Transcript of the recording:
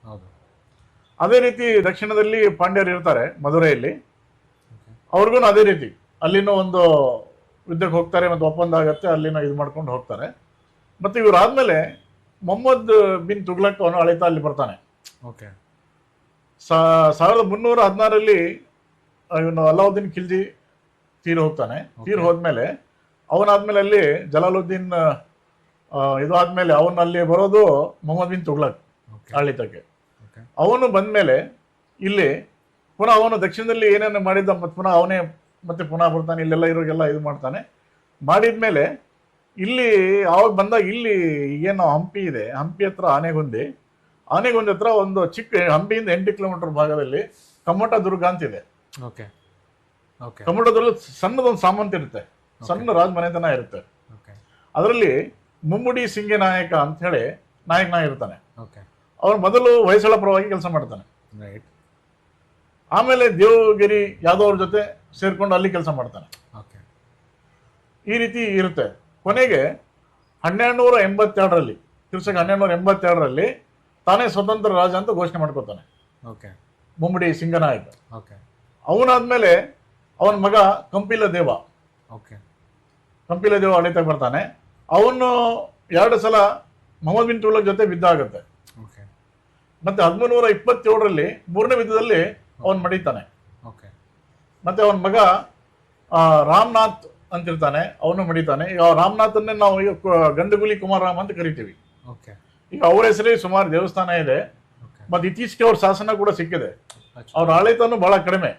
ಹೌದು. ಅದೇ ರೀತಿ ದಕ್ಷಿಣದಲ್ಲಿ ಪಾಂಡ್ಯರು ಇರ್ತಾರೆ ಮಧುರೆಯಲ್ಲಿ, ಅವ್ರಿಗೂ ಅದೇ ರೀತಿ ಅಲ್ಲಿನೂ ಒಂದು ಯುದ್ಧಕ್ಕೆ ಹೋಗ್ತಾರೆ, ಮತ್ತು ಒಪ್ಪಂದ ಆಗತ್ತೆ, ಅಲ್ಲಿನ ಇದು ಮಾಡ್ಕೊಂಡು ಹೋಗ್ತಾರೆ. ಮತ್ತು ಇವರಾದ್ಮೇಲೆ ಮೊಹಮ್ಮದ್ ಬಿನ್ ತುಗ್ಲಕ್ ಅವನು ಅಳಿತಾ ಅಲ್ಲಿ ಬರ್ತಾನೆ. ಓಕೆ. 1316 ಇವನು ಅಲಾವುದ್ದೀನ್ ಖಿಲ್ಜಿ ತೀರ್ ಹೋಗ್ತಾನೆ. ತೀರ್ ಹೋದ್ಮೇಲೆ ಅವನಾದ್ಮೇಲೆ ಅಲ್ಲಿ ಜಲಾಲುದ್ದೀನ್ ಇದು ಆದ್ಮೇಲೆ ಅವನು ಅಲ್ಲಿ ಬರೋದು ಮೊಹಮ್ಮದ್ ಬಿನ್ ತುಗ್ಲಕ್ ಆಳಿತಕ್ಕೆ. ಅವನು ಬಂದ್ಮೇಲೆ ಇಲ್ಲಿ ಪುನಃ ಅವನು ದಕ್ಷಿಣದಲ್ಲಿ ಏನೇನು ಮಾಡಿದ್ದ ಮತ್ತೆ ಪುನಃ ಅವನೇ ಮತ್ತೆ ಪುನಃ ಬರ್ತಾನೆ, ಇಲ್ಲೆಲ್ಲ ಇರೋಗೆಲ್ಲ ಇದು ಮಾಡ್ತಾನೆ. ಮಾಡಿದ್ಮೇಲೆ ಇಲ್ಲಿ ಆವಾಗ ಬಂದಾಗ ಇಲ್ಲಿ ಏನು ಹಂಪಿ ಇದೆ, ಹಂಪಿ ಹತ್ರ ಆನೆಗೊಂದಿ ಹತ್ರ ಒಂದು ಚಿಕ್ಕ, ಹಂಪಿಯಿಂದ 8 ಕಿಲೋಮೀಟರ್ ಭಾಗದಲ್ಲಿ ಕಮ್ಮಟ ದುರ್ಗ ಅಂತಿದೆ. ಕಮ್ಮಟ ದುರ್ಗ ಸಣ್ಣದೊಂದು ಸಾಮಂತ ಇರುತ್ತೆ, ಸಣ್ಣ ರಾಜಮನೆತನ ಇರುತ್ತೆ. ಅದರಲ್ಲಿ ಮುಮ್ಮಡಿ ಸಿಂಗೆ ನಾಯಕ ಅಂತ ಹೇಳಿ ನಾಯಕನ ಇರ್ತಾನೆ. ಅವನು ಮೊದಲು ಹೊಯ್ಸಳ ಪರವಾಗಿ ಕೆಲಸ ಮಾಡ್ತಾನೆ. ಆಮೇಲೆ ದೇವಗಿರಿ ಯಾದವ್ ಅವ್ರ ಜೊತೆ ಸೇರ್ಕೊಂಡು ಅಲ್ಲಿ ಕೆಲಸ ಮಾಡ್ತಾನೆ. ಈ ರೀತಿ ಇರುತ್ತೆ. ಕೊನೆಗೆ 1282 ಕ್ರಿಸ್ತಕ್ಕೆ 1282 ತಾನೇ ಸ್ವತಂತ್ರ ರಾಜ ಅಂತ ಘೋಷಣೆ ಮಾಡ್ಕೋತಾನೆ ಮುಮ್ಮಡಿ ಸಿಂಗನಾಯಕ. ಅವನಾದ್ಮೇಲೆ ಅವನ ಮಗ ಕಂಪಿಲ ದೇವ ಆಡಳಿತಕ್ಕೆ ಬರ್ತಾನೆ. ಅವನು 2 ಸಲ ಮೊಹಮ್ಮದ್ ಬಿನ್ ತುಗ್ಲಕ್ ಜೊತೆ ಯುದ್ಧ ಆಗುತ್ತೆ. ಮತ್ತೆ 1327 ಮೂರನೇ ಯುದ್ಧದಲ್ಲಿ ಅವನ್ ಮಡಿತಾನೆ. ಮತ್ತೆ ಅವನ ಮಗ ರಾಮನಾಥ್ ಅಂತಿರ್ತಾನೆ, ಅವನು ಮಡಿತಾನೆ. ಈಗ ರಾಮನಾಥನ್ನೇ ನಾವು ಈಗ ಗಂಡಗುಲಿ ಕುಮಾರರಾಮ ಅಂತ ಕರಿತೀವಿ. ಈಗ ಅವ್ರ ಹೆಸರೇ ಸುಮಾರು ದೇವಸ್ಥಾನ ಇದೆ, ಮತ್ತೆ ಇತ್ತೀಚೆಗೆ ಅವ್ರ ಶಾಸನ ಕೂಡ ಸಿಕ್ಕಿದೆ. ಅವ್ರ ಆಡಳಿತನೂ ಬಹಳ ಕಡಿಮೆ.